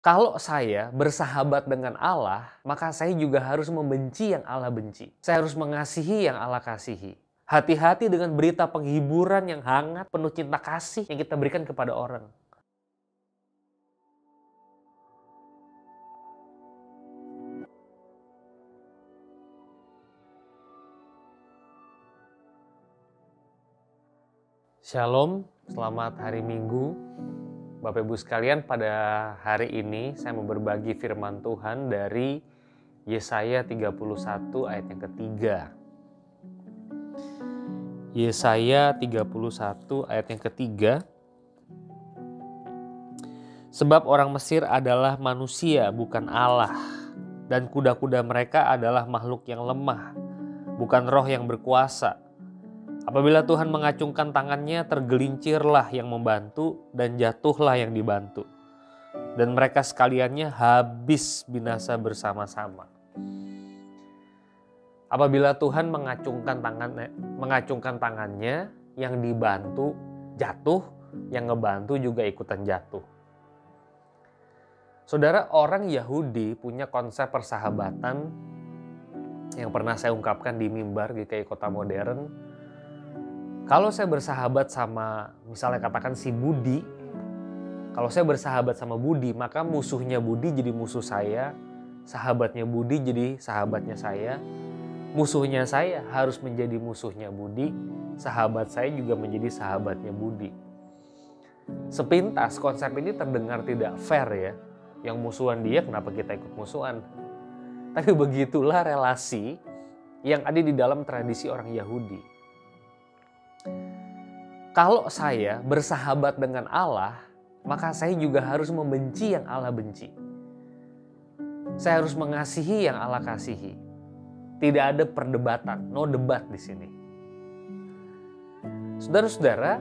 Kalau saya bersahabat dengan Allah, maka saya juga harus membenci yang Allah benci. Saya harus mengasihi yang Allah kasihi. Hati-hati dengan berita penghiburan yang hangat, penuh cinta kasih yang kita berikan kepada orang. Shalom, selamat hari Minggu. Bapak Ibu sekalian, pada hari ini saya mau berbagi firman Tuhan dari Yesaya 31 ayat yang ketiga. Yesaya 31 ayat yang ketiga. Sebab orang Mesir adalah manusia bukan Allah, dan kuda-kuda mereka adalah makhluk yang lemah, bukan roh yang berkuasa. Apabila Tuhan mengacungkan tangannya, tergelincirlah yang membantu dan jatuhlah yang dibantu. Dan mereka sekaliannya habis binasa bersama-sama. Apabila Tuhan mengacungkan tangannya, yang dibantu jatuh, yang ngebantu juga ikutan jatuh. Saudara, orang Yahudi punya konsep persahabatan yang pernah saya ungkapkan di mimbar GKI Kota Modern. Kalau saya bersahabat sama, misalnya katakan si Budi, kalau saya bersahabat sama Budi, maka musuhnya Budi jadi musuh saya, sahabatnya Budi jadi sahabatnya saya, musuhnya saya harus menjadi musuhnya Budi, sahabat saya juga menjadi sahabatnya Budi. Sepintas konsep ini terdengar tidak fair ya, yang musuhan dia kenapa kita ikut musuhan. Tapi begitulah relasi yang ada di dalam tradisi orang Yahudi. Kalau saya bersahabat dengan Allah, maka saya juga harus membenci yang Allah benci. Saya harus mengasihi yang Allah kasihi. Tidak ada perdebatan, no debat di sini. Saudara-saudara,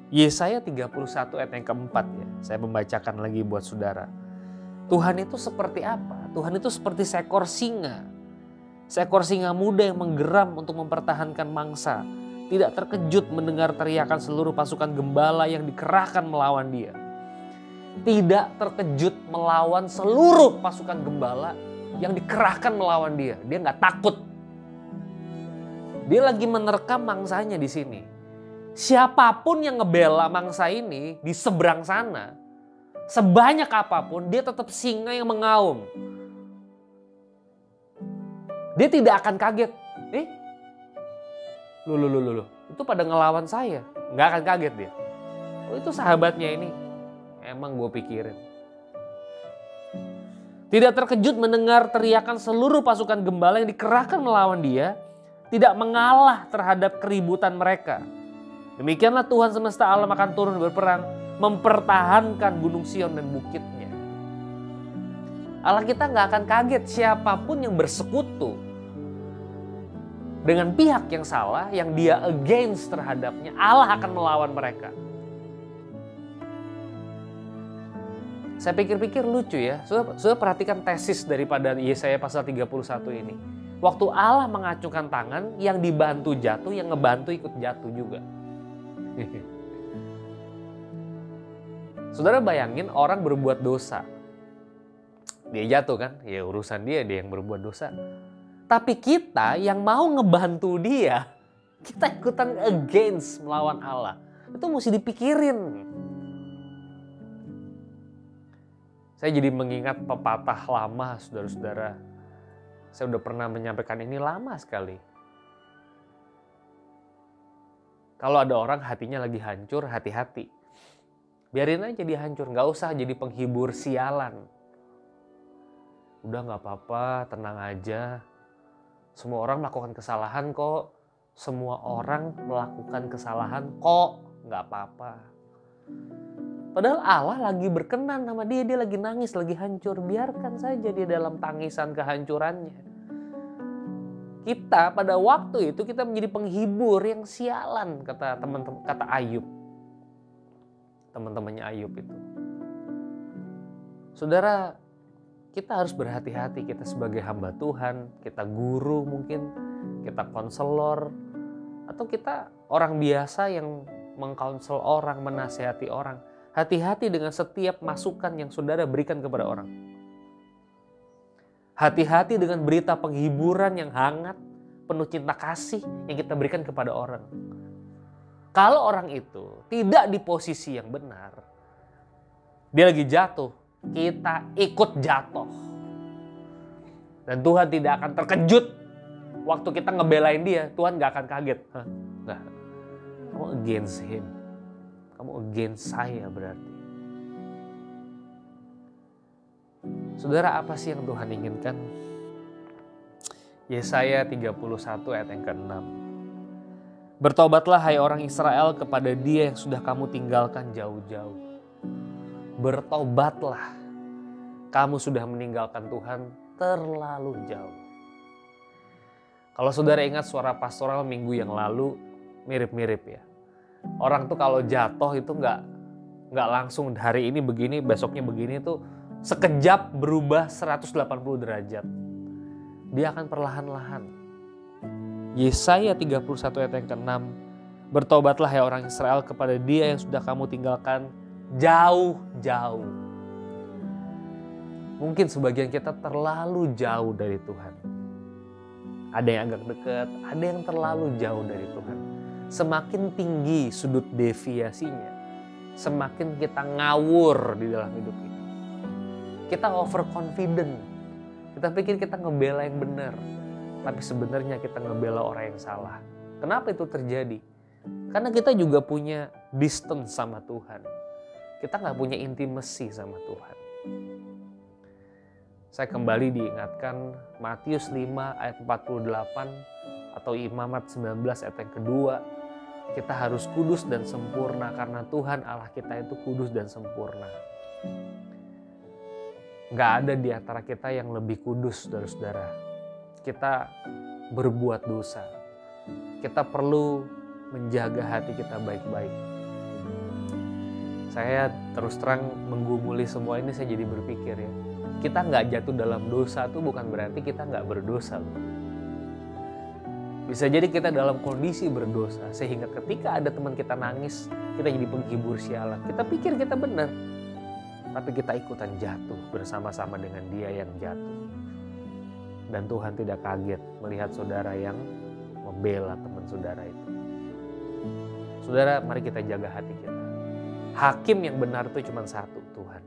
Yesaya 31 ayat yang keempat ya, saya membacakan lagi buat saudara. Tuhan itu seperti apa? Tuhan itu seperti seekor singa. Seekor singa muda yang menggeram untuk mempertahankan mangsa. Tidak terkejut mendengar teriakan seluruh pasukan gembala yang dikerahkan melawan dia. Tidak terkejut melawan seluruh pasukan gembala yang dikerahkan melawan dia. Dia nggak takut. Dia lagi menerkam mangsanya di sini. Siapapun yang ngebela mangsa ini di seberang sana, sebanyak apapun dia tetap singa yang mengaum. Dia tidak akan kaget. Loh, itu pada ngelawan saya. Nggak akan kaget dia. Oh, itu sahabatnya ini. Emang gue pikirin. Tidak terkejut mendengar teriakan seluruh pasukan gembala yang dikerahkan melawan dia. Tidak mengalah terhadap keributan mereka. Demikianlah Tuhan semesta alam akan turun berperang. Mempertahankan gunung Sion dan bukitnya. Allah kita nggak akan kaget siapapun yang bersekutu dengan pihak yang salah, yang dia against terhadapnya, Allah akan melawan mereka. Saya pikir-pikir lucu ya. Sudah perhatikan tesis daripada Yesaya pasal 31 ini. Waktu Allah mengacungkan tangan, yang dibantu jatuh, yang ngebantu ikut jatuh juga. Saudara bayangin orang berbuat dosa. Dia jatuh kan? Ya urusan dia yang berbuat dosa. Tapi kita yang mau ngebantu dia, kita ikutan against melawan Allah. Itu mesti dipikirin. Saya jadi mengingat pepatah lama, saudara-saudara. Saya udah pernah menyampaikan ini lama sekali. Kalau ada orang hatinya lagi hancur, hati-hati. Biarin aja dia hancur, gak usah jadi penghibur sialan. Udah gak apa-apa, tenang aja. Semua orang melakukan kesalahan kok. Semua orang melakukan kesalahan kok. Gak apa-apa. Padahal Allah lagi berkenan sama dia. Dia lagi nangis, lagi hancur. Biarkan saja dia dalam tangisan kehancurannya. Kita pada waktu itu kita menjadi penghibur yang sialan. Kata Ayub. Teman-temannya Ayub itu. Saudara, kita harus berhati-hati, kita sebagai hamba Tuhan, kita guru mungkin, kita konselor, atau kita orang biasa yang mengkonsel orang, menasehati orang. Hati-hati dengan setiap masukan yang saudara berikan kepada orang. Hati-hati dengan berita penghiburan yang hangat, penuh cinta kasih yang kita berikan kepada orang. Kalau orang itu tidak di posisi yang benar, dia lagi jatuh, kita ikut jatuh. Dan Tuhan tidak akan terkejut waktu kita ngebelain dia. Tuhan gak akan kaget. Nggak. Kamu against him. Kamu against saya berarti. Saudara, apa sih yang Tuhan inginkan? Yesaya 31 ayat yang ke-6. Bertobatlah hai orang Israel kepada dia yang sudah kamu tinggalkan jauh-jauh. Bertobatlah. Kamu sudah meninggalkan Tuhan terlalu jauh. Kalau saudara ingat suara pastoral minggu yang lalu, mirip-mirip ya. Orang tuh kalau jatuh itu nggak langsung hari ini begini, besoknya begini tuh sekejap berubah 180 derajat. Dia akan perlahan-lahan. Yesaya 31 ayat yang ke-6. Bertobatlah hai orang Israel kepada dia yang sudah kamu tinggalkan jauh-jauh. Mungkin sebagian kita terlalu jauh dari Tuhan. Ada yang agak dekat, ada yang terlalu jauh dari Tuhan. Semakin tinggi sudut deviasinya, semakin kita ngawur di dalam hidup ini. Kita overconfident. Kita pikir kita ngebela yang benar, tapi sebenarnya kita ngebela orang yang salah. Kenapa itu terjadi? Karena kita juga punya distance sama Tuhan. Kita nggak punya intimacy sama Tuhan. Saya kembali diingatkan Matius 5 ayat 48 atau Imamat 19 ayat yang kedua. Kita harus kudus dan sempurna karena Tuhan Allah kita itu kudus dan sempurna. Nggak ada di antara kita yang lebih kudus, saudara-saudara. Kita berbuat dosa. Kita perlu menjaga hati kita baik-baik. Saya terus terang menggumuli semua ini, saya jadi berpikir ya. Kita nggak jatuh dalam dosa itu bukan berarti kita nggak berdosa loh. Bisa jadi kita dalam kondisi berdosa sehingga ketika ada teman kita nangis, kita jadi penghibur sialan. Kita pikir kita benar, tapi kita ikutan jatuh bersama-sama dengan dia yang jatuh. Dan Tuhan tidak kaget melihat saudara yang membela teman saudara itu. Saudara, mari kita jaga hati kita. Hakim yang benar itu cuma satu, Tuhan.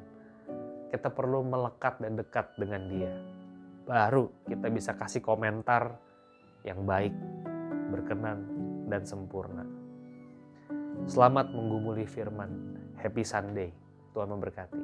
Kita perlu melekat dan dekat dengan dia. Baru kita bisa kasih komentar yang baik, berkenan, dan sempurna. Selamat menggumuli firman. Happy Sunday. Tuhan memberkati.